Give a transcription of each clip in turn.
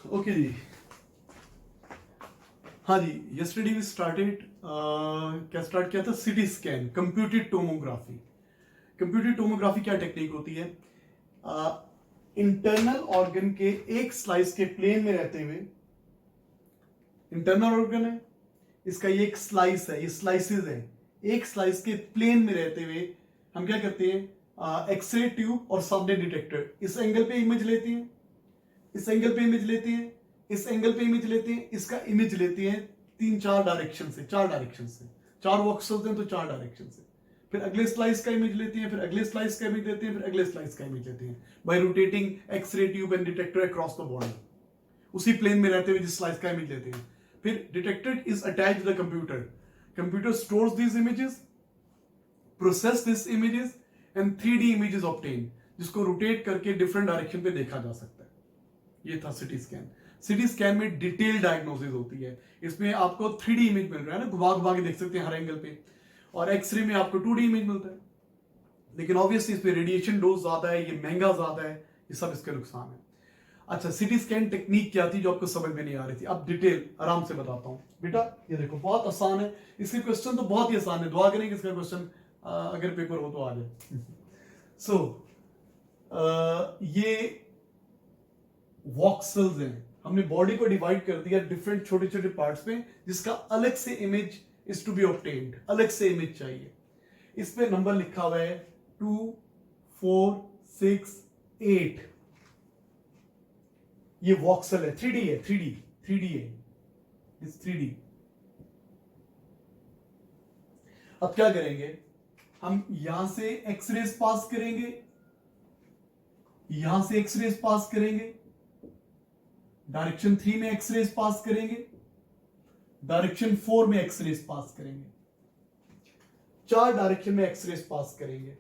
Okay जी। हाँ जी, yesterday we started क्या start किया था, CT scan, computed tomography. Computed tomography क्या टेक्निक होती है? इंटरनल ऑर्गन के एक स्लाइस के प्लेन में रहते हुए, इंटरनल ऑर्गन है, इसका ये एक स्लाइस है, ये स्लाइसेस है, एक स्लाइस के प्लेन में रहते हुए हम क्या करते हैं, एक्सरे ट्यूब और सामने डिटेक्टर इस एंगल पे इमेज लेती हैं, इस एंगल पे इमेज लेती हैं, इस एंगल पे इमेज लेती हैं, इसका इमेज लेती हैं तीन चार डायरेक्शन से, चार वॉक्सल्स हैं तो चार डायरेक्शन से, फिर अगले स्लाइस का इमेज लेती हैं, फिर अगले स्लाइस का इमेज लेती हैं, फिर अगले स्लाइस का इमेज लेती हैं by rotating X-ray tube and detector across the body, उसी प्लेन में रहते हुए जिस स्लाइस का इमेज लेते हैं। फिर detector is attached to the computer, computer stores these images, process this images and 3D images obtain, जिसको रोटेट करके डिफरेंट डायरेक्शन पे देखा जा सकता है। ये था सिटी स्कैन। सिटी स्कैन में डिटेल डायग्नोसिस होती है, इसमें आपको 3D इमेज मिल रहा है ना, घुमा घुमा के देख सकते हैं हर एंगल पे, और एक्सरे में आपको 2D इमेज मिलता है। लेकिन ऑब्वियसली इस पे रेडिएशन डोज ज्यादा है, ये महंगा ज्यादा है, ये सब इसके नुकसान है। अच्छा, सिटी स्कैन टेक्निक क्या थी जो आपको समझ में नहीं आ रही थी, अब डिटेल आराम से बताता हूं बेटा। ये देखो बहुत आसान है, इसके क्वेश्चन तो बहुत ही आसान है, दुआ करें कि इसका क्वेश्चन अगर पेपर हो तो आ जाए। सो ये वॉक्सल्स हैं, हमने बॉडी को डिवाइड कर दिया डिफरेंट छोटे छोटे पार्ट्स में, जिसका अलग से image is to be obtained, अलग से इमेज चाहिए। इस पे नंबर लिखा हुआ है 2 4 6 8, ये वॉक्सल है, 3D है, 3D है, इस 3D। अब क्या करेंगे, हम यहां से एक्सरेज पास करेंगे, यहां से एक्सरेज पास करेंगे, डायरेक्शन 3 में एक्सरेज पास करेंगे, डायरेक्शन 4 में एक्सरेज पास करेंगे, 4 डायरेक्शन में एक्सरेज पास करेंगे।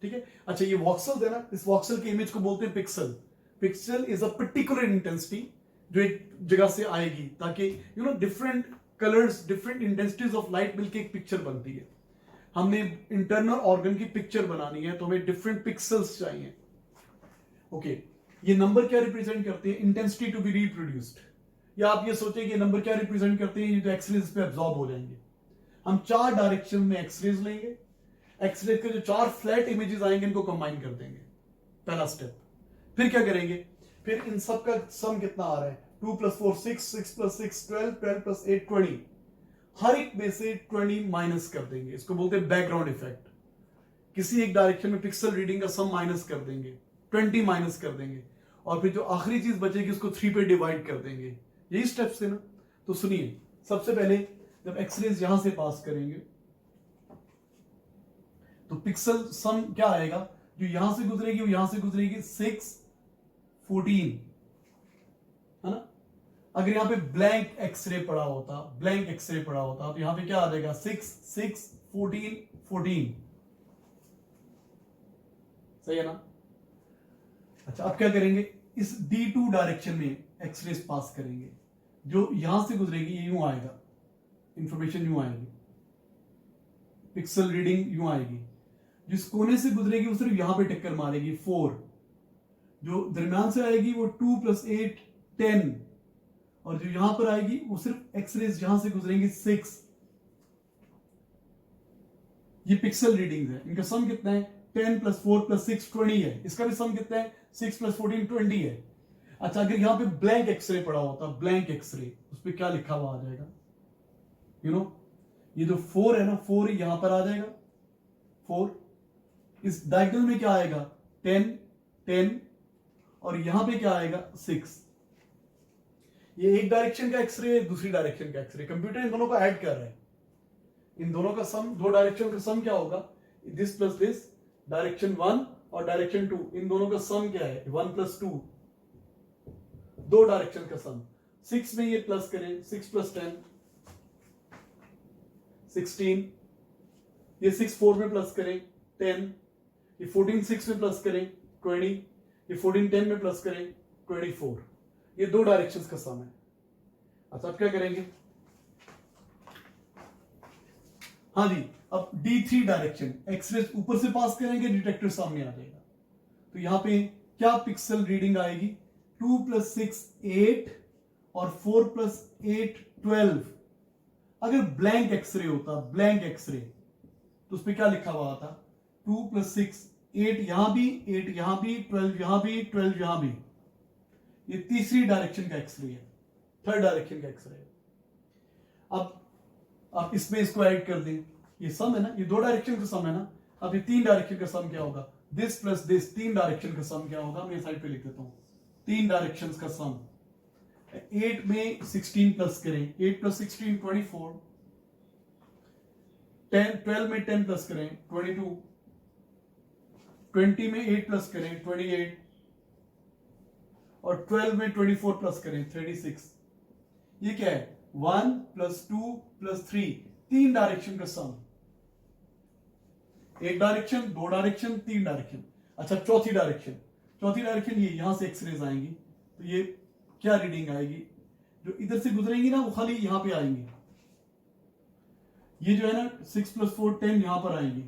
ठीक है। अच्छा, ये वॉक्सल है ना, इस वॉक्सल के इमेज को बोलते हैं pixel. Pixel is a particular intensity जो एक जगह से आएगी, ताकि you know different colours, different intensities of light मिलके एक पिक्चर बनती है। हमने इंटरनल ऑर्गन की पिक्चर बनानी है तो हमें डिफरेंट पिक्सल्स चाहिए। ओके, ये नंबर क्या रिप्रेजेंट करते हैं, इंटेंसिटी टू बी रिप्रोड्यूस्ड, या आप ये सोचें कि नंबर क्या रिप्रेजेंट करते हैं, ये जो एक्सरेज पे एब्जॉर्ब हो जाएंगे। हम 4 डायरेक्शन में एक्सरेज लेंगे, एक्सरे के जो 4 फ्लैट इमेजेस आएंगे इनको कंबाइन कर देंगे, पहला स्टेप। फिर क्या करेंगे, फिर इन सब का सम कितना आ रहा है, 2 + 4 6, 6 + 6 12, 12 + 8 20, हर एक में से 20 माइनस कर देंगे, इसको बोलते हैं बैकग्राउंड इफेक्ट। किसी एक डायरेक्शन में पिक्सल रीडिंग का सम माइनस कर देंगे, 20 माइनस कर देंगे, और फिर जो आखिरी चीज बचेगी उसको 3 पे डिवाइड कर देंगे। यही स्टेप्स है ना। तो सुनिए, सबसे पहले जब एक्सरेज यहां से पास करेंगे तो पिक्सल सम क्या आएगा, जो यहां से गुजरेगी वो यहां से गुजरेगी 6 14, है ना। अगर यहां पे ब्लैंक एक्सरे पड़ा होता, ब्लैंक एक्सरे पड़ा होता तो यहां पे क्या आ जाएगा, 6 6 14 14, सही है ना। अच्छा, अब क्या करेंगे, इस D2 डायरेक्शन में एक्सरेज पास करेंगे, जो यहां से गुजरेगी ये यूं आएगा, इंफॉर्मेशन यूं आएगी, पिक्सल रीडिंग यूं आएगी, जिस कोने से गुजरेगी वो सिर्फ यहां पे टक्कर मारेगी 4, जो दरम्यान से आएगी वो 2 + 8 10, और जो यहां पर आएगी वो सिर्फ एक्सरेज यहां से गुजरेंगी 6। ये पिक्सल रीडिंग्स है, इनका सम कितना है, 10 + 4 + 6 20 है, इसका भी सम कितना है, 6 + 14 20 है। अच्छा, अगर यहां पे ब्लैंक एक्सरे पड़ा होता, ब्लैंक एक्सरे, उस पर क्या लिखा हुआ आ जाएगा, यू नो, ये जो 4 है ना, 4 यहां पर आ जाएगा, 4, इस डायगोनल में क्या आएगा, 10 10, और यहां पे क्या आएगा 6। ये एक डायरेक्शन का एक्सरे है, दूसरी डायरेक्शन का एक्सरे, कंप्यूटर इन दोनों को ऐड कर रहा है, इन दोनों का सम, दो डायरेक्शन का सम क्या होगा, दिस प्लस दिस, डायरेक्शन 1 और डायरेक्शन 2, इन दोनों का सम क्या है, 1 + 2, दो डायरेक्शन का सम। 6 में ये प्लस करें, 6 + 10 16, ये 6 4 में प्लस करें 10, ये 14 6 में प्लस करें 20, ये 14 10 में प्लस करें 24, ये दो डायरेक्शंस का सम है। अच्छा, अब क्या करेंगे, हाँ जी, अब D3 डायरेक्शन, एक्सरेज ऊपर से पास करेंगे, डिटेक्टर सामने आ जाएगा, तो यहां पे क्या पिक्सल रीडिंग आएगी, 2 प्लस 6 8 और 4 प्लस 8 12। अगर ब्लैंक एक्सरे होता, ब्लैंक एक्सरे, तो उस पर क्या लिखा हुआ था? 2 प्लस 6 8 यहां भी, 8 यहां भी, 12 यहां भी, 12 यहां भी। ये तीसरी डायरेक्शन का एक्सरे है, थर्ड डायरेक्शन का एक्सरे है। अब आप इसमें इसको ऐड कर दें, ये सम है ना, ये दो डायरेक्शन का सम है ना। अब ये तीन डायरेक्शन का सम क्या होगा? दिस प्लस दिस, तीन डायरेक्शन का सम क्या होगा? मैं साइड पे लिख देता हूं, तीन डायरेक्शंस का सम। 8 में 16 प्लस करें, 8 प्लस 16 24, 12 में 10 प्लस करें 22, 20 में 8 प्लस करें 28, और 12 में 24 प्लस करें 36। ये क्या है? 1 प्लस 2 प्लस 3, तीन डायरेक्शन का सम। एक डायरेक्शन, दो डायरेक्शन, तीन डायरेक्शन। अच्छा, चौथी डायरेक्शन, चौथी डायरेक्शन ये यहां से एक्सरेज आएंगी, तो ये क्या रीडिंग आएगी? जो इधर से गुजरेंगी ना वो खाली यहां पे आएंगी। ये जो है ना 6 प्लस 4 10 यहां पर आएंगी।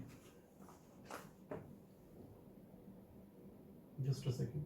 Just a second.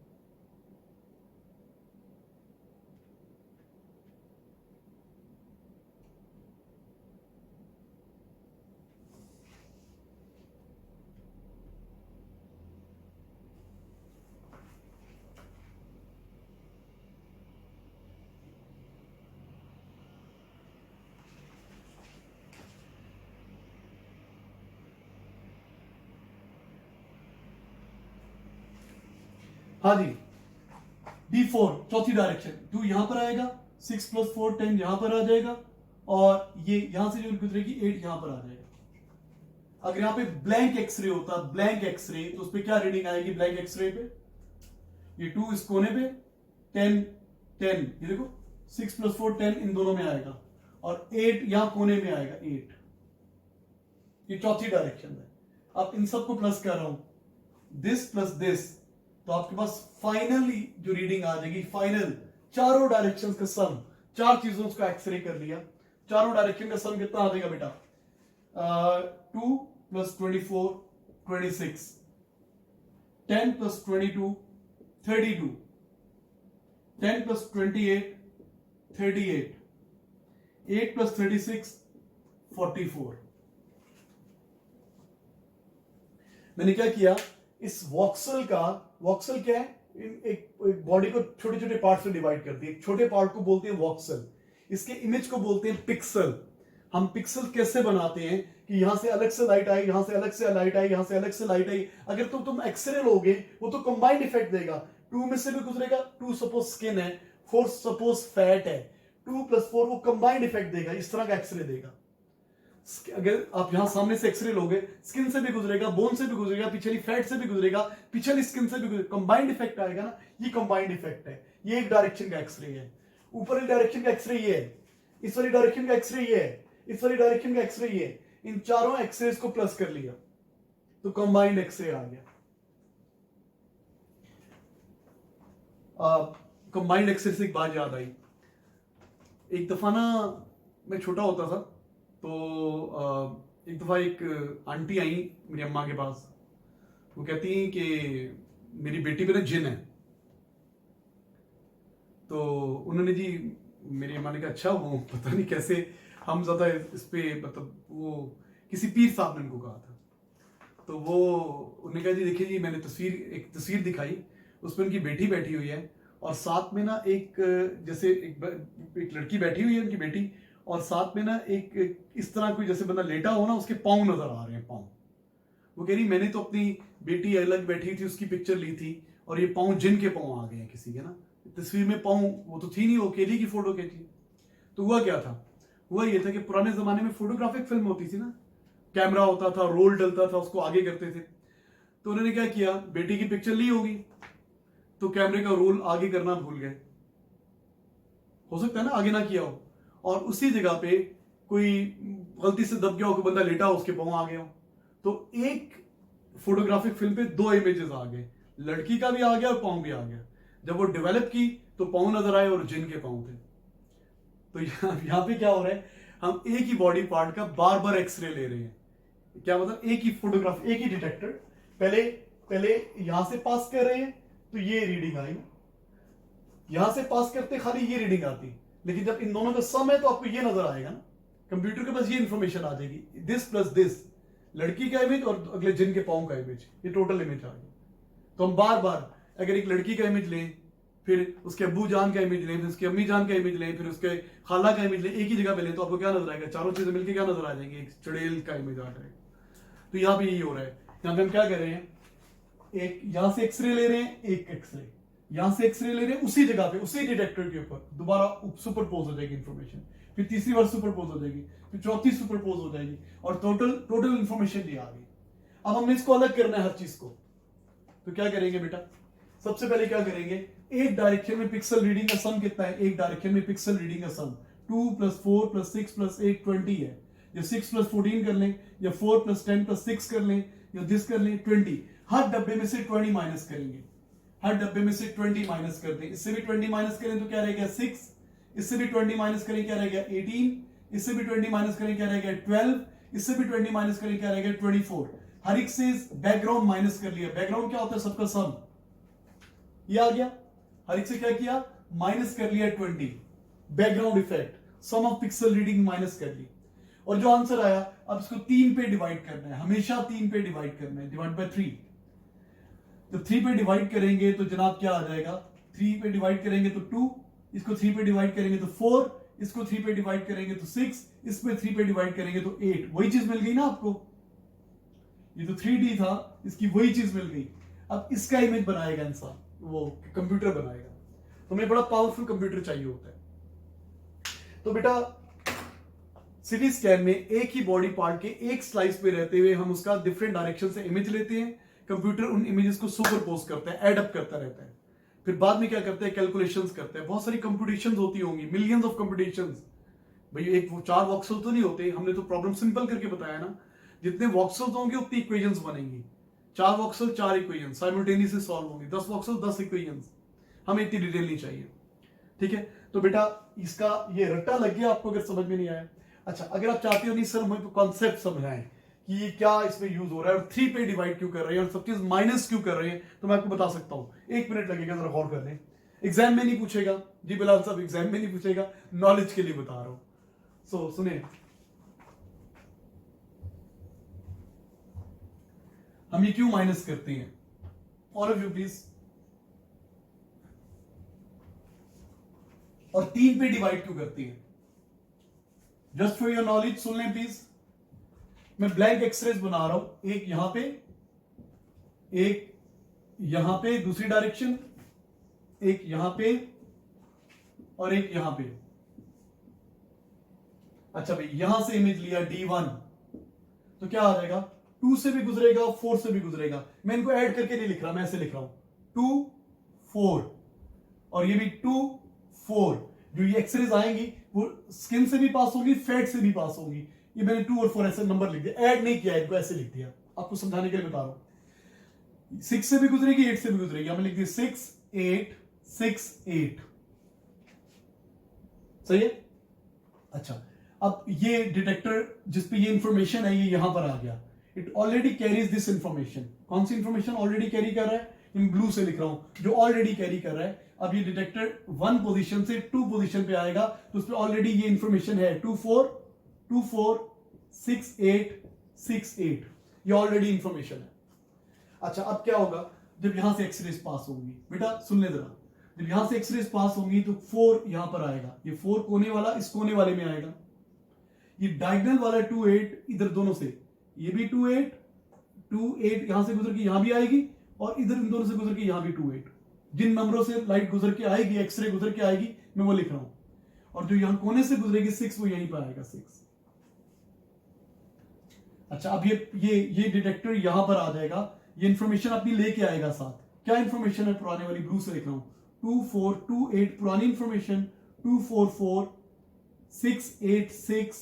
हाँ जी, D4 चौथी डायरेक्शन, 2 यहां पर आएगा, 6 प्लस 4 10 यहां पर आ जाएगा, और ये यहां से जो गुजरेगी 8 यहां पर आ जाएगा। अगर यहां पे ब्लैंक एक्सरे होता, ब्लैंक एक्सरे, तो उस पर क्या रीडिंग आएगी? ब्लैंक एक्सरे पे ये 2 इस कोने पे, 10 10, ये देखो 6 प्लस 4 10 इन दोनों में आएगा, और 8 यहां कोने में आएगा 8। ये चौथी डायरेक्शन है। अब इन सबको प्लस कर रहा हूं, दिस प्लस दिस, तो आपके पास फाइनली जो रीडिंग आ जाएगी, फाइनल चारों डायरेक्शंस का सम, चार चीजों का एक्सरे कर लिया, चारों डायरेक्शन का सम कितना आ जाएगा बेटा? 2 प्लस 24 26, 10 प्लस 22 32, 10 प्लस 28 38, 8 प्लस 36 44। मैंने क्या किया, इस वॉक्सल का, वॉक्सल क्या है? एक बॉडी को छोटे छोटे पार्ट्स में डिवाइड करती है, एक छोटे पार्ट को बोलते हैं वॉक्सल, इसके इमेज को बोलते हैं पिक्सल। हम पिक्सल कैसे बनाते हैं कि यहां से अलग से लाइट आई, यहां से अलग से लाइट आई, यहां से अलग से लाइट आई। अगर तुम एक्सरे लोगे वो तो कंबाइंड इफेक्ट देगा, 2 में से भी गुजरेगा, 2 सपोज स्किन है, 4 सपोज फैट है, 2 प्लस 4 वो कंबाइंड इफेक्ट देगा, इस तरह का एक्सरे देगा। अगर आप यहां सामने से एक्सरे लोगे, स्किन से भी गुजरेगा, बोन से भी गुजरेगा, पिछली फैट से भी गुजरेगा, पिछली स्किन से भी गुजरेगा, कंबाइंड इफेक्ट आएगा ना, ये कंबाइंड इफेक्ट है। ये एक डायरेक्शन का एक्सरे है। ऊपर वाली डायरेक्शन का एक्सरे ये है, इस वाली डायरेक्शन का एक्सरे ये है, इस वाली डायरेक्शन का एक्सरे ये है। इन चारों एक्सरेज को प्लस कर लिया तो कंबाइंड एक्सरे आ गया। कंबाइंड एक्सरे से एक बात याद आई। एक दफा ना मैं छोटा होता था, तो एक दफा एक आंटी आई मेरी अम्मा के पास, वो कहती हैं कि मेरी बेटी में ना जिन है। तो उन्होंने जी, मेरी अम्मा ने कहा अच्छा, वो पता नहीं कैसे हम ज्यादा इस पे, मतलब वो किसी पीर साहब ने उनको कहा था, तो वो उन्होंने कहा जी देखिए जी, मैंने एक तस्वीर दिखाई, उसमें उनकी बेटी बैठी हुई है, और साथ में ना एक जैसे एक लड़की बैठी हुई है, उनकी बेटी, और साथ में ना एक इस तरह कोई जैसे बंदा लेटा हो ना, उसके पाँव नजर आ रहे हैं, पाँव। वो कह रही मैंने तो अपनी बेटी अलग बैठी थी, उसकी पिक्चर ली थी, और ये पाँव जिन के पाँव आ गए हैं किसी के ना, तस्वीर में पाँव वो तो थी नहीं, वो अकेली की फोटो खींची। तो हुआ क्या था? हुआ ये था कि पुराने जमाने में फोटोग्राफिक फिल्म होती थी ना, कैमरा होता था, रोल डलता था, उसको आगे करते थे। तो उन्होंने क्या किया, बेटी की पिक्चर ली होगी, तो कैमरे का रोल आगे करना भूल गए, हो सकता है ना आगे ना किया हो, और उसी जगह पे कोई गलती से दब गया हो, कोई बंदा लेटा हो, उसके पाँव आ गया हो। तो एक फोटोग्राफिक फिल्म पे दो इमेजेस आ गए, लड़की का भी आ गया और पाँव भी आ गया। जब वो डेवलप की तो पाँव नजर आए और जिन के पाँव थे। तो यहाँ पे क्या हो रहा है, हम एक ही बॉडी पार्ट का बार बार एक्सरे ले रहे हैं। क्या मतलब, एक ही फोटोग्राफ, एक ही डिटेक्टर, पहले यहां से पास कर रहे हैं, तो ये रीडिंग आई, यहां से पास करते खाली ये रीडिंग आती, लेकिन जब इन दोनों का सम है तो आपको ये नजर आएगा ना, कंप्यूटर के पास ये इंफॉर्मेशन आ जाएगी, दिस प्लस दिस, लड़की का इमेज और अगले जिन के पाँव का इमेज, ये टोटल इमेज आ गया। तो हम बार बार अगर एक लड़की का इमेज लें, फिर उसके अब्बू जान का इमेज लें, फिर उसके अम्मी जान का इमेज लें, फिर उसके खाला का इमेज लें, एक ही जगह पे लें, तो आपको क्या नजर आएगा, चारों चीजें मिलकर क्या नजर आ जाएंगी, एक चुड़ैल का इमेज आ जाएगा। तो यहाँ पे यही हो रहा है, यहाँ पे हम क्या कर रहे हैं, एक यहां से एक्सरे ले रहे हैं, एक एक्सरे यहां से एक्सरे ले रहे हैं, उसी जगह पे उसी डिटेक्टर के ऊपर दोबारा सुपरपोज हो जाएगी इंफॉर्मेशन, फिर तीसरी बार सुपरपोज हो जाएगी, फिर चौथी सुपरपोज हो जाएगी, और टोटल इंफॉर्मेशन ये आ गई। अब हमने इसको अलग करना है हर चीज को, तो क्या करेंगे बेटा, सबसे पहले क्या करेंगे, एक डायरेक्शन में पिक्सल रीडिंग का सम कितना है, एक डायरेक्शन में पिक्सल रीडिंग का सम 2 + 4 + 6 + 8 20 है, या 6 + 14 कर लें, या 4 + 10 + 6 कर लें, या दिस कर लें 20। हर डब्बे में से 20 माइनस करेंगे, हर डब्बे में से 20 माइनस कर दें, इससे भी 20 माइनस करें तो क्या रह गया 6, इससे भी 20 माइनस करें क्या रह गया 18, इससे भी 20 माइनस करें क्या रह गया 12, इससे भी 20 माइनस करें क्या रह गया 24। हर एक से बैकग्राउंड माइनस कर लिया, बैकग्राउंड क्या होता है, सबका सम, ये आ गया, हर एक से क्या किया, माइनस कर लिया 20, background effect, sum of pixel reading minus कर ली, और जो आंसर आया अब इसको 3 पे डिवाइड करना है, हमेशा 3 पे डिवाइड करना है, डिवाइड बाय 3। जब 3 पे डिवाइड करेंगे तो जनाब क्या आ जाएगा, 3 पे डिवाइड करेंगे तो 2, इसको 3 पे डिवाइड करेंगे तो 4, इसको 3 पे डिवाइड करेंगे तो 6, इसमें 3 पे डिवाइड करेंगे तो 8। वही चीज मिल गई ना आपको, ये तो 3D था, इसकी वही चीज मिल गई। अब इसका इमेज बनाएगा इंसान, वो कंप्यूटर बनाएगा, तो हमें बड़ा पावरफुल कंप्यूटर चाहिए होता है। तो बेटा सीटी स्कैन में एक ही बॉडी पार्ट के एक स्लाइस पे रहते हुए हम उसका डिफरेंट डायरेक्शन से इमेज लेते हैं, कंप्यूटर उन इमेजेस को सुपरपोज करता है, एड अप करता रहता है, फिर बाद में क्या करता है, कैलकुलेशंस करता है, बहुत सारी कंप्यूटेशंस होती होंगी, मिलियंस ऑफ कंप्यूटेशंस। भाई एक 4 वॉक्सल तो नहीं होते, हमने तो प्रॉब्लम सिंपल करके बताया ना, जितने वॉक्सल्स होंगे उतनी इक्वेशंस बनेंगी, 4 वॉक्सल 4 इक्वेशन साइमल्टेनियसली सॉल्व होंगी, 10 वॉक्सल 10 इक्वेशंस, हमें इतनी डिटेल नहीं चाहिए, ठीक है। तो बेटा इसका ये रट्टा लग गया आपको अगर समझ में नहीं आया। अच्छा अगर आप चाहते हो नहीं सर हमें कॉन्सेप्ट समझाएं कि ये क्या इसमें यूज हो रहा है और 3 पे डिवाइड क्यों कर रहे हैं और सब चीज माइनस क्यों कर रहे हैं, तो मैं आपको बता सकता हूं, 1 मिनट लगेगा, जरा गौर कर लें। एग्जाम में नहीं पूछेगा जी बिलाल साहब, एग्जाम में नहीं पूछेगा, नॉलेज के लिए बता रहा हूं। सो सुने, हम ये क्यों माइनस करते हैं, ऑल ऑफ यू प्लीज, और 3 पे डिवाइड क्यों करती है, जस्ट फॉर योर नॉलेज सुन लें प्लीज। मैं ब्लैंक एक्सरेज बना रहा हूं, एक यहां पे, एक यहां पे दूसरी डायरेक्शन, एक यहां पे और एक यहां पे। अच्छा भाई यहां से इमेज लिया D1, तो क्या आ जाएगा, 2 से भी गुजरेगा 4 से भी गुजरेगा, मैं इनको ऐड करके नहीं लिख रहा, मैं ऐसे लिख रहा हूं 2 4, और ये भी 2 4। जो ये एक्सरेज आएंगी वो स्किन से भी पास होगी, फैट से भी पास होगी, ये मैंने 2 और 4 ऐसे नंबर लिख दिया, ऐड नहीं किया, इनको ऐसे लिख दिया, आपको समझाने के लिए बता रहा हूं। 6 से भी गुजरेगी 8 से भी गुजरेगी, हमने लिख दिया 6 8 6 8, सही है। अच्छा अब ये डिटेक्टर जिसपे ये इंफॉर्मेशन है ये यहां पर आ गया, it already carries this information, कौन सी इंफॉर्मेशन ऑलरेडी कैरी कर रहा है, इन ब्लू से लिख रहा हूं, जो ऑलरेडी कैरी कर रहा है। अब ये डिटेक्टर 1 पोजीशन से 2 पोजीशन पे आएगा, तो उसपे ऑलरेडी ये इंफॉर्मेशन है 2 4 2 4 6 8 6 8, ये ऑलरेडी इंफॉर्मेशन है। अच्छा अब क्या होगा, जब यहां से एक्सरेज पास होंगी, बेटा सुन ले जरा, जब यहां से एक्सरेज पास होंगी तो 4 यहां पर आएगा, ये 4 कोने वाला इस कोने वाले में आएगा, ये डायगोनल वाला 2 8 इधर दोनों से, ये भी 2 8 यहां से गुजर के यहां भी आएगी, और इधर इन दोनों से गुजर के यहां भी 2 8। जिन नंबरों से लाइट गुजर के आएगी, एक्सरे गुजर के आएगी, मैं वो लिख रहा हूं, और जो यहां कोने से गुजरेगी 6 वो यहीं पर आएगा 6। अच्छा अब ये डिटेक्टर यहां पर आ जाएगा, ये इंफॉर्मेशन अपनी लेके आएगा साथ, क्या इंफॉर्मेशन है, पुराने वाली ब्लू से लिख रहा हूं 2 4 2 8 पुरानी इंफॉर्मेशन, 2 4 4 6 8 6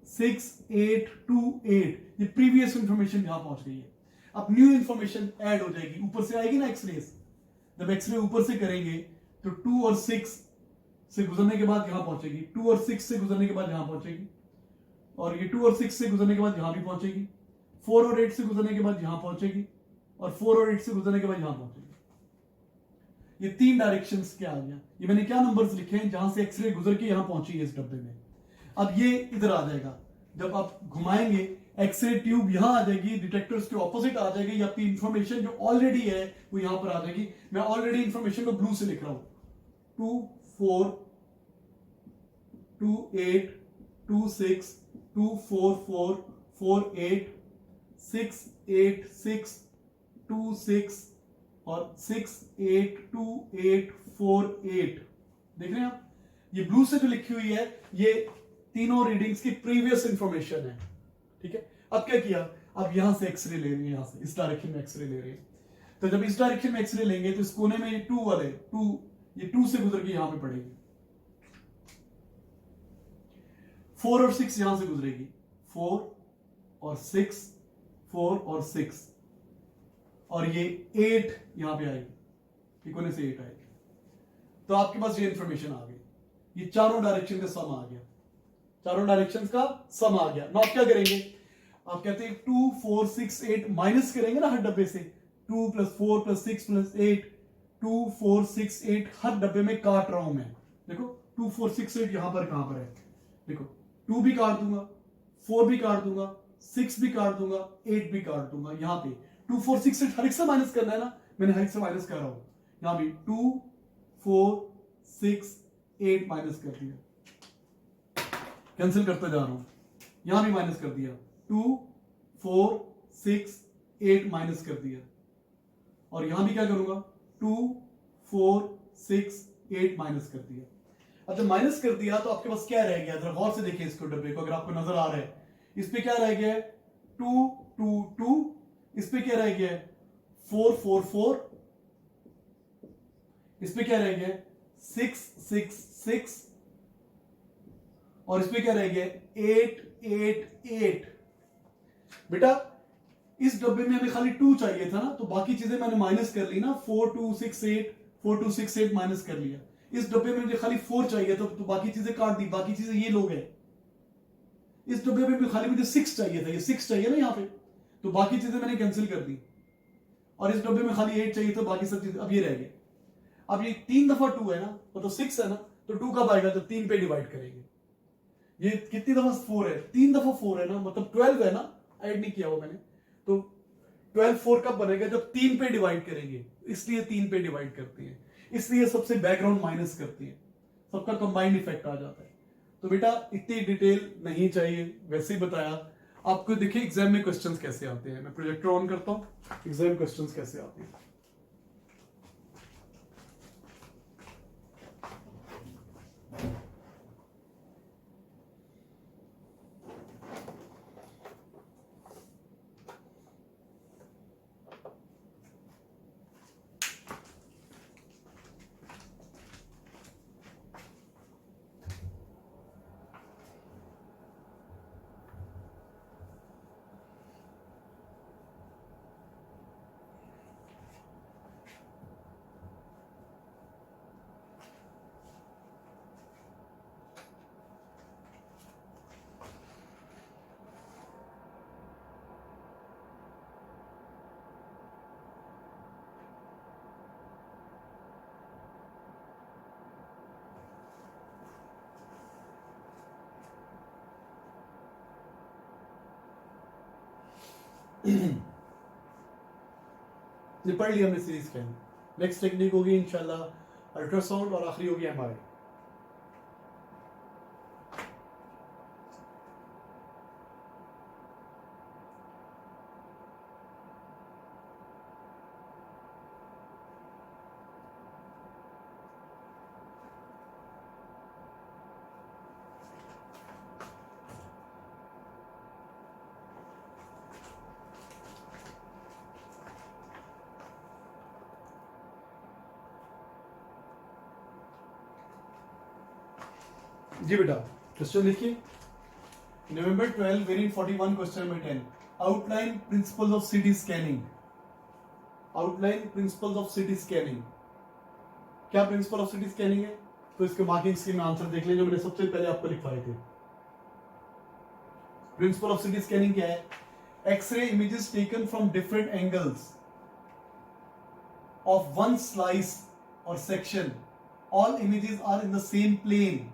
6 8 2 8, ये प्रीवियस इंफॉर्मेशन यहां पहुंच गई है। अब न्यू इंफॉर्मेशन ऐड हो जाएगी, ऊपर से आएगी ना एक्सरेज, जब एक्सरे ऊपर से करेंगे तो 2 और 6 से गुजरने के बाद यहां पहुंचेगी, 2 और 6 से गुजरने के बाद यहां पहुंचेगी, और ये 2 और 6 से गुजरने के बाद यहां भी पहुंचेगी, 4 और 8 से गुजरने के बाद यहां पहुंचेगी, और 4 और 8 से गुजरने के बाद यहां पहुंचेगी। ये 3 डायरेक्शंस क्या आ गया, ये मैंने क्या नंबर्स लिखे हैं जहां से एक्सरे गुजर के यहां पहुंची है इस डब्बे में। अब ये इधर आ जाएगा, जब आप घुमाएंगे एक्सरे ट्यूब यहां आ जाएगी, डिटेक्टर्स के ऑपोजिट आ जाएगी, या आपकी इंफॉर्मेशन जो ऑलरेडी है वो यहां पर आ जाएगी। मैं ऑलरेडी इंफॉर्मेशन को ब्लू से लिख रहा हूं, 2 4 2 8 2 6 2 4 4 4 8 6 8 6 2 6 और 6 8 2 8 4 8। देख रहे हैं आप, ये ब्लू से जो लिखी हुई है ये तीनों रीडिंग्स की प्रीवियस इंफॉर्मेशन है। ठीक है, अब क्या किया, अब यहां से एक्सरे ले रहे हैं, यहां से इस डायरेक्शन में एक्सरे ले रहे हैं। तो जब इस डायरेक्शन में एक्सरे लेंगे तो इस कोने में ये 2 वाले 2, ये 2 से गुजर के यहां पे पड़ेगी, 4 और 6 यहां से गुजरेगी, 4 और 6 4 और 6, और ये 8 यहां पे आएगी, ये कोने से 8 आएगी। तो आपके पास ये इंफॉर्मेशन आ गई, ये चारों डायरेक्शन का सम आ गया, चारों डायरेक्शंस का सम आ गया। ना आप क्या करेंगे, आप कहते हैं 2 4 6 8 माइनस करेंगे ना हर डब्बे से, 2 + 4 + 6 + 8, 2 4 6 8 हर डब्बे में काट रहा हूं मैं। देखो 2 4 6 8 यहां पर कहां पर है, देखो 2 भी काट दूंगा, 4 भी काट दूंगा, 6 भी काट दूंगा, 8 भी काट दूंगा। यहां पे 2 4 6 8 हर एक से माइनस करना है ना, मैंने हर एक से माइनस कर रहा हूं। यहां भी 2 4 6 8 माइनस कर दिया, कैंसिल करते जा रहा हूं, यहां भी माइनस कर दिया, 2 4 6 8 माइनस कर दिया, और यहां भी क्या करूंगा, 2 4 6 8 माइनस कर दिया। अब जब माइनस कर दिया तो आपके पास क्या रह गया, जरा गौर से देखिए इसको डब्बे को, अगर आपको नजर आ रहा है इस पे क्या रह गया है, 2 2 2, इस पे क्या रह गया है, 4 4 4, इस पे क्या रह गया है, 6 6 6, और इस पे क्या रह गया, 8 8 8। बेटा इस डब्बे में हमें खाली 2 चाहिए था ना, तो बाकी चीजें मैंने माइनस कर ली ना, 4 2 6 8 4 2 6 8 माइनस कर लिया। इस डब्बे में मुझे खाली 4 चाहिए था, तो बाकी चीजें काट दी, बाकी चीजें ये लोग हैं। इस डब्बे में खाली मुझे 6 चाहिए था, ये 6 चाहिए ना यहाँ पे, तो बाकी चीजें मैंने कैंसिल कर दी, और इस डब्बे में खाली 8 चाहिए, तो बाकी सब चीजें अब ये रह गए। अब ये 3 दफा 2 है ना, मतलब 6 है ना, तो 2 कब आएगा, जब 3 पे डिवाइड करेंगे। ये कितनी दफा 4 है, 3 दफा 4 है ना, मतलब 12 है ना, ऐड नहीं किया वो मैंने, तो 12 4 कब बनेगा, जब 3 पे डिवाइड करेंगे, इसलिए 3 पे डिवाइड करते हैं, इसलिए सबसे बैकग्राउंड माइनस करते हैं, सबका कंबाइंड इफेक्ट आ जाता है। तो बेटा इतनी डिटेल नहीं चाहिए, वैसे ही बताया आपको। देखिए एग्जाम में क्वेश्चंस कैसे आते हैं, मैं प्रोजेक्टर ऑन करता हूं, एग्जाम क्वेश्चंस कैसे आते हैं। पढ़ लिया हमने सीरीज स्कैन। नेक्स्ट टेक्निक होगी इंशाल्लाह अल्ट्रासाउंड, और आखिरी होगी एमआरआई। जी बेटा क्वेश्चन देखिए, नवंबर 12 variant 41 question number 10, outline principles of city scanning. Outline principles of city scanning, क्या प्रिंसिपल ऑफ सिटी स्कैनिंग है, तो इसके मार्किंग स्कीम में आंसर देख लें जो मैंने सबसे पहले आपको लिखवाए थे। प्रिंसिपल ऑफ सिटी स्कैनिंग क्या है, X-ray images taken from different angles of one slice or section, all images are in the same plane.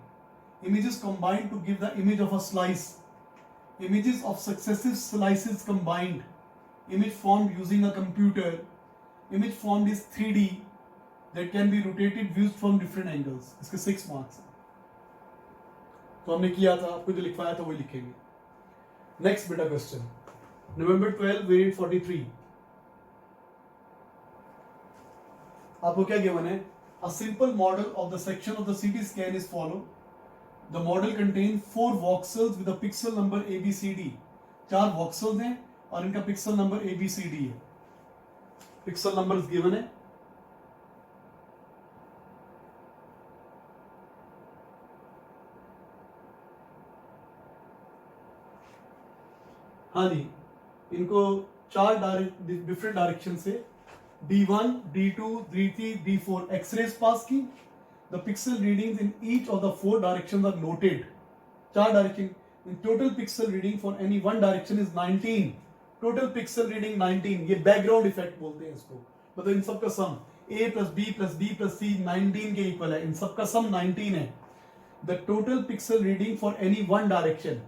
Images combine to give the image of a slice. Images of successive slices combined. Image formed using a computer. Image formed is 3D that can be rotated, viewed from different angles. इसके 6 marks हैं. तो हमने किया था, आपको जो लिखवाया था वही लिखेंगे. नेक्स्ट बेटा क्वेश्चन, November 12 variant 43. आपको क्या गिवन है? A simple model of the section of the CT scan is follow. The model contains 4 voxels with a pixel number ABCD. 4 voxels हैं और इनका पिक्सल नंबर ABCD है. पिक्सल नंबर्स गिवन है. हाँ जी, इनको 4 डिफरेंट डायरेक्शन से D1, D2, D3, D4 X-rays पास की. The pixel readings in each of the 4 directions are noted. 4 direction. In total pixel reading for any one direction is 19. Total pixel reading 19. ये background effect बोलते हैं इसको. मतलब इन सब का सम A plus B plus D plus C 19 के equal है. इन सब का सम 19 है. The total pixel reading for any one direction.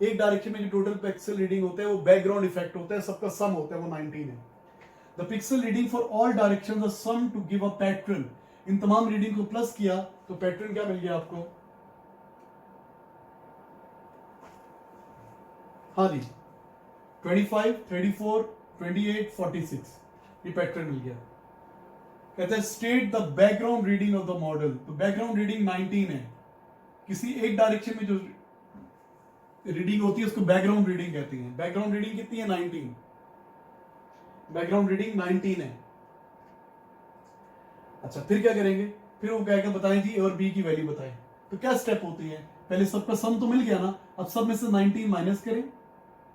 एक डायरेक्शन में जो टोटल पिक्सल रीडिंग होता है वो बैकग्राउंड इफेक्ट होता है, सबका सम होता है, वो 19 है. The pixel reading for all directions are sum to give a pattern. इन तमाम रीडिंग को प्लस किया तो पैटर्न क्या मिल गया आपको? हाँ जी, 25, 34, 28, 46 ये पैटर्न मिल गया. कहते हैं state the background reading of the model. तो बैकग्राउंड रीडिंग 19 है. किसी एक डायरेक्शन में जो रीडिंग होती है उसको बैकग्राउंड रीडिंग कहती है. बैकग्राउंड रीडिंग कितनी है? 19. बैकग्राउंड रीडिंग 19 है. अच्छा, फिर क्या करेंगे? फिर वो कहेगा बताएं जी ए और बी की वैल्यू बताएं. तो क्या स्टेप होती है? पहले सबका सम तो मिल गया ना, अब सब में से 19 माइनस करें.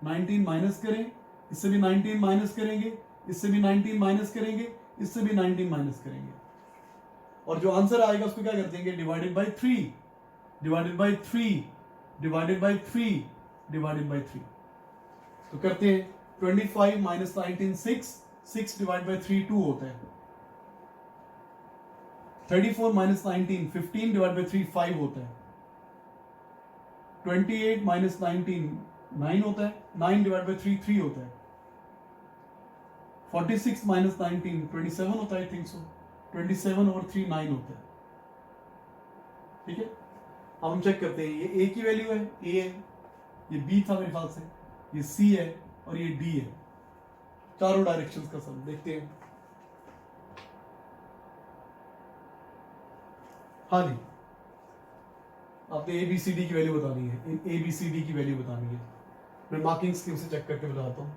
19 माइनस करें, इससे भी 19 माइनस करेंगे, इससे भी 19 माइनस करेंगे, इससे भी 19 माइनस करेंगे, और जो आंसर आएगा उसको क्या कर देंगे? Divided by 3, divided by 3, divided by 3, divided by 3. तो करते हैं 25 माइनस 19 6, 6 डिवाइड बाई 3 2 होता है. 34 माइनस 19 15 डिवाइड बाई 3 5 होता है. 28 माइनस 19 9 होता है. 9 डिवाइड बाई 3 3 होता है. 46 माइनस 19 27 होता है. आई थिंक सो 27 ओवर 3 9 होता है. ठीक है, हम चेक करते हैं. ये A की वैल्यू है, A है. ये B था मेरे ख्याल से, ये C है और ये D है. चारों डायरेक्शंस का सम देखते हैं. हाँ जी, आपने ABCD की वैल्यू बतानी है. इन ABCD की वैल्यू बतानी है. मैं मार्किंग स्कीम से चेक करके बताता हूं.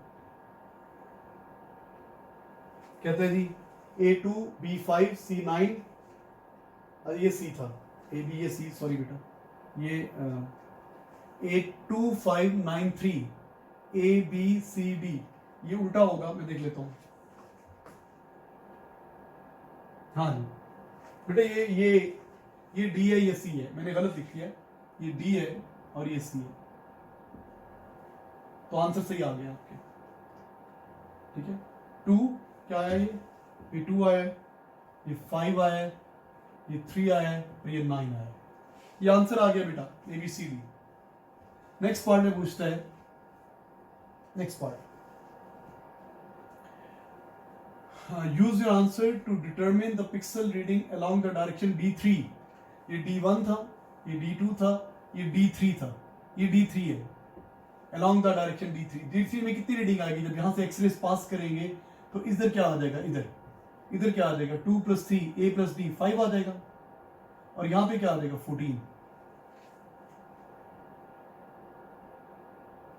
कहते हैं जी A2 B5 C9, और ये C था, AB ये C, सॉरी बेटा, ये 82593 ABCD, ये उल्टा होगा, मैं देख लेता हूं. हाँ जी बेटा, ये D है, ये C है. मैंने गलत लिख दिया. ये D है और ये C है. तो आंसर सही आ गया आपके. ठीक है, 2 क्या आया? ये 2 आया, ये 5 आया, ये 3 आया और ये 9 आया. ये आंसर आ गया बेटा ABCD. नेक्स्ट पार्ट में पूछता है. Next part, use your answer to determine the pixel reading along the direction D3. ये D1 था, ये D2 था, ये D3 था, ये D3 है. Along the direction D3. D3 में कितनी रीडिंग आएगी? जब यहां से एक्सरेज पास करेंगे तो इधर क्या आ जाएगा? इधर क्या आ जाएगा? 2 + 3 A + D 5 आ जाएगा, और यहां पे क्या आ जाएगा? 14.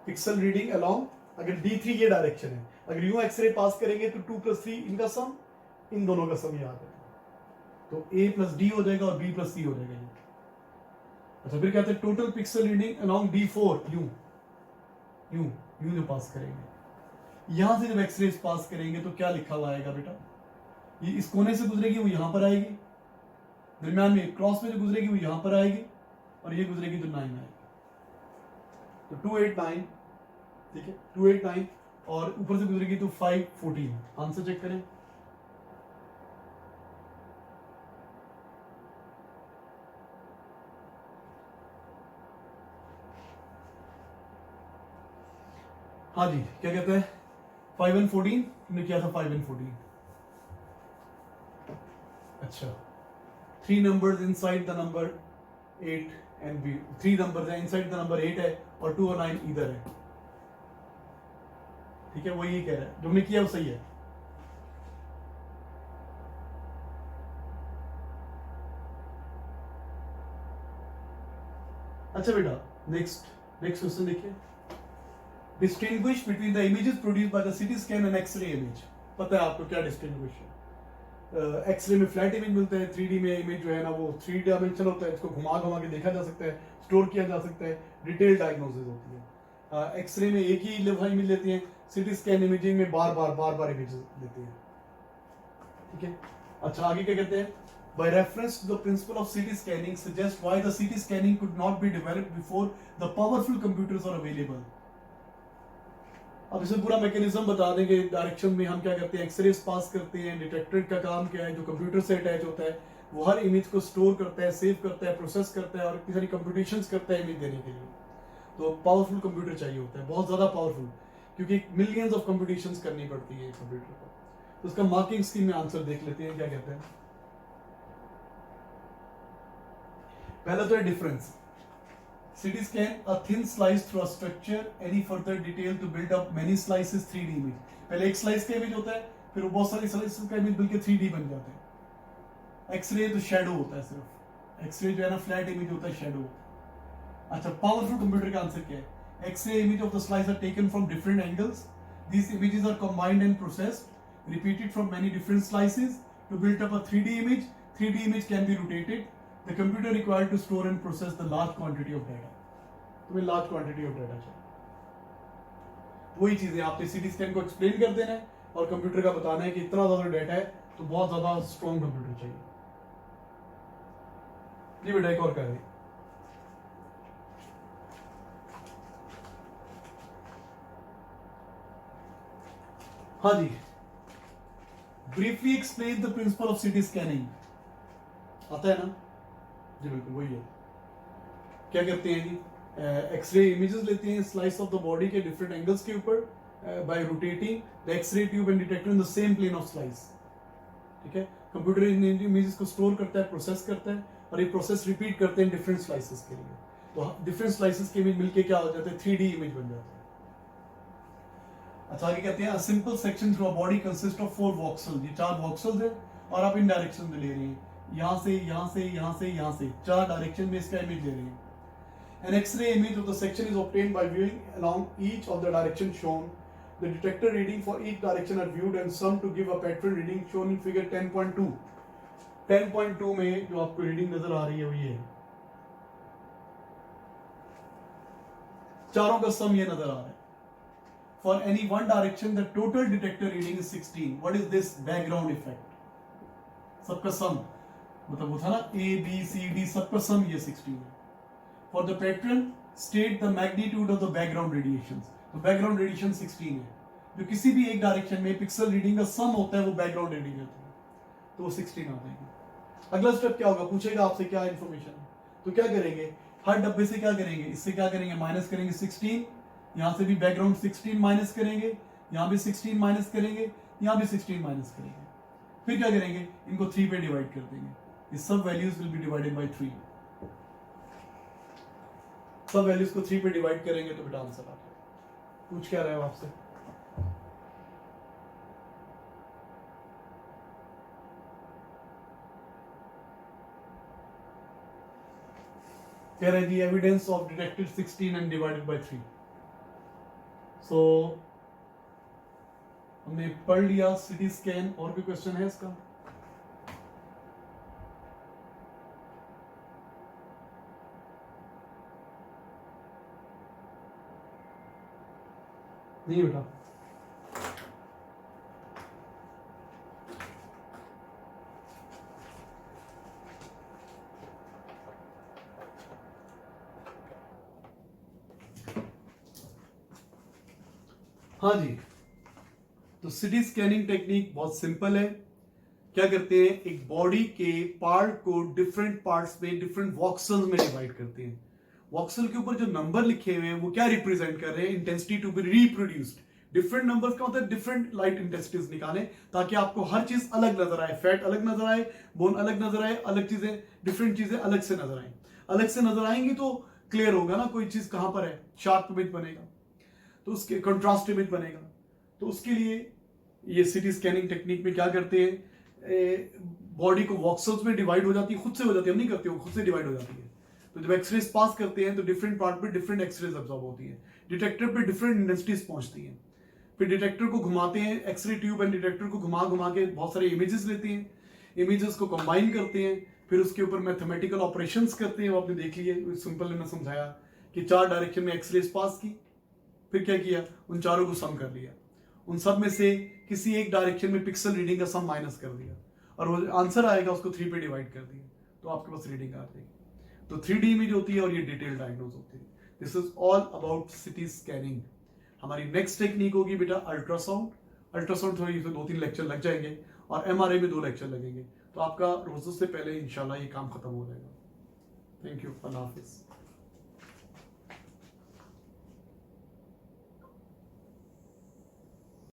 पिक्सल रीडिंग अलोंग, अगर D3 ये डायरेक्शन है, अगर यूं एक्सरे पास करेंगे तो 2 + 3 इनका सम, इन दोनों का सम याद है, तो A + D हो जाएगा और B + C हो जाएगा ये. अच्छा, फिर कहते हैं total pixel reading along D4, यूं जो पास करेंगे, यहां से जब एक्सरेज पास करेंगे तो क्या लिखा हुआ आएगा बेटा? ये इस कोने से गुजरेगी, वो यहां पर आएगी. दरम्यान में क्रॉस में जो गुजरेगी वो यहां पर आएगी, और ये गुजरेगी तो 9 आएगी. तो 289, ठीक है, 289, और ऊपर से गुजरेगी तो 514. आंसर चेक करें. हाँ जी, क्या कहते हैं 5 and 14 हमने किया था 5 and 14। अच्छा, 3 numbers inside the number 8 and B, 3 numbers है inside the number 8 है और 2 और 9 इधर है। ठीक है, वो यही कह रहा है, जो हमने किया वो सही है। अच्छा बेटा, नेक्स्ट क्वेश्चन देखिए। Distinguish between the images produced by the CT scan and X-ray image. पता है आपको क्या डिस्टिंग्विश है? एक्सरे में फ्लैट इमेज मिलता है, 3D में इमेज जो है ना वो 3 डायमेंशनल होता है, इसको घुमा घुमा के देखा जा सकता है, स्टोर किया जा सकता है, डिटेल डायग्नोसिस होती है। एक्सरे में एक ही इमेज लेती है, सीटी स्कैन इमेजिंग में बार बार इमेज लेती है। ठीक है, अच्छा आगे क्या कहते हैं? By reference to the principle of CT scanning suggests why the CT scanning could not be developed before the powerful computers are available. अब इसमें पूरा मैकेनिज्म बता देंगे। डायरेक्शन में हम क्या करते हैं, एक्सरेज पास करते हैं, डिटेक्टर का काम क्या है, जो कंप्यूटर से अटैच होता है वो हर इमेज को स्टोर करता है, सेव करता है, प्रोसेस करता है और इतनी सारी कंप्यूटेशंस करता है इमेज देने के लिए। तो पावरफुल कंप्यूटर चाहिए होता है, बहुत ज्यादा पावरफुल, क्योंकि मिलियंस ऑफ कंप्यूटेशंस करनी पड़ती है कंप्यूटर को। तो उसका मार्किंग स्कीम में आंसर देख लेते हैं, क्या कहते हैं। पहला तो है difference. CT scan a thin slice through a structure, any further detail to build up many slices 3D image। पहले एक स्लाइस का इमेज होता है, फिर वो बहुत सारी स्लाइसेस का इमेज मिलकर 3D बन जाता है। एक्सरे तो शैडो होता है, सिर्फ एक्सरे जो है ना फ्लैट इमेज होता है, शैडो होता है। अच्छा, पावरफुल कंप्यूटर का आंसर क्या है? X-ray image of the slice are taken from different angles, these images are combined and processed, repeated from many different slices to build up a 3D image। 3D image can be rotated। The computer required to store and process the large quantity of data। तुम्हें large quantity of data चाहिए। वही चीजें आपने CT scan को explain कर देना है और कंप्यूटर का बताना है कि इतना ज्यादा डेटा है तो बहुत ज्यादा स्ट्रॉन्ग कंप्यूटर चाहिए। ये बेटा एक और कर रहे। हाँ जी, briefly explain the principle of CT scanning. आता है ना जी, बिल्कुल वही है। क्या करते हैं जी, एक्सरे इमेजेस लेते हैं स्लाइस ऑफ द बॉडी के डिफरेंट एंगल्स के ऊपर, by rotating the x-ray tube and detector in the same plane of slice. ठीक है, कंप्यूटर इन इमेजेस को स्टोर करता है, प्रोसेस करता है और ये प्रोसेस रिपीट करते हैं डिफरेंट स्लाइसेस के लिए। तो डिफरेंट स्लाइसेस के इमेज मिलके क्या हो जाते हैं, 3D इमेज बन जाता है। अच्छा आगे कहते हैं, a simple section through a body consist of 4 वॉक्सेल्स। ये 4 वॉक्सेल्स है और आप इन डायरेक्शन में ले रहे हैं, यहां से यहां से यहां से यहां से 4 डायरेक्शन में इसका इमेज ले रहे हैं। An X-ray image of the section is obtained by viewing along each of the direction shown. The detector reading for each direction are viewed and summed to give a pattern reading shown in figure 10.2। 10.2 में जो आपको reading नजर आ रही है वो ये है, चारों का सम ये नजर आ रहा है। For any one direction the total detector reading is 16। What is this background effect? सबका सम मतलब वो था ना A B C D, सबका सम ये 16 है। For the pattern state the magnitude of the background radiations। तो background radiation 16 है, जो किसी भी एक डायरेक्शन में पिक्सल रीडिंग का सम होता है वो बैकग्राउंड रीडिंग होती है, तो वो 16 आ जाएगी। अगला स्टेप क्या होगा, पूछेगा आपसे क्या इन्फॉर्मेशन है, तो क्या करेंगे, हर डब्बे से क्या करेंगे, इससे क्या करेंगे, माइनस करेंगे 16, यहां से भी बैकग्राउंड 16 माइनस करेंगे, यहां भी 16 माइनस करेंगे, यहां भी 16 माइनस करेंगे, फिर क्या करेंगे, इनको 3 पे डिवाइड कर देंगे। ये सब values will be divided by 3। सब वैल्यूज को 3 पे डिवाइड करेंगे तो बेटा आंसर आ जाएगा। पूछ क्या रहे हो आपसे, कह रहे हैं evidence of detected 16 and divided by 3। सो हमने पढ़ लिया CT स्कैन। और भी क्वेश्चन है इसका? नहीं बेटा, हाँ जी। तो CT स्कैनिंग टेक्निक बहुत सिंपल है। क्या करते हैं, एक बॉडी के पार्ट को डिफरेंट पार्ट्स में डिफरेंट वॉक्सेल्स में डिवाइड करते हैं वॉक्सल के ऊपर जो नंबर लिखे हुए हैं वो क्या रिप्रेजेंट कर रहे हैं, intensity to be reproduced. Different numbers का मतलब डिफरेंट लाइट इंटेंसिटीज निकालें ताकि आपको हर चीज अलग नजर आए, फैट अलग नजर आए, बोन अलग नजर आए, अलग चीजें, डिफरेंट चीजें अलग से नजर आए। अलग से नजर आएंगी तो क्लियर होगा ना कोई चीज कहां पर है, शार्प इमेज बनेगा, तो उसके कंट्रास्ट इमेज बनेगा। तो उसके लिए ये सिटी स्कैनिंग टेक्निक में क्या करते हैं, बॉडी को वॉक्सल्स में डिवाइड हो जाती है, खुद से हो जाती है, हम नहीं करते, वो खुद से डिवाइड हो जाती है। तो जब एक्सरेज पास करते हैं तो डिफरेंट पार्ट पे डिफरेंट एक्सरेज अब्सॉर्ब होती है, डिटेक्टर पे डिफरेंट इंटेंसिटीज पहुंचती हैं। फिर डिटेक्टर को घुमाते हैं, एक्सरे ट्यूब एंड डिटेक्टर को घुमा घुमा के बहुत सारे इमेजेस लेते हैं, इमेजेस को कंबाइन करते हैं, फिर उसके ऊपर मैथमेटिकल ऑपरेशंस करते हैं। वो आपने देख लिए, सिंपल मैंने समझाया कि 4 डायरेक्शन में एक्सरेज पास की, फिर क्या किया, उन चारों को सम कर लिया, उन सब में से किसी एक डायरेक्शन में पिक्सल रीडिंग का सम माइनस कर दिया, और वो आंसर आएगा उसको 3 पे डिवाइड कर दिया, तो आपके पास रीडिंग आ जाएगी। तो 3D इमेज होती है और ये डिटेल डायग्नोज होती है। This is all about city scanning. हमारी नेक्स्ट टेक्निक होगी बेटा अल्ट्रासाउंड। अल्ट्रासाउंड थोड़ी 2-3 लेक्चर लग जाएंगे, और MRI में 2 लेक्चर लगेंगे, तो आपका रोजों से पहले इंशाल्लाह ये काम खत्म हो जाएगा। Thank you, Allah Hafiz.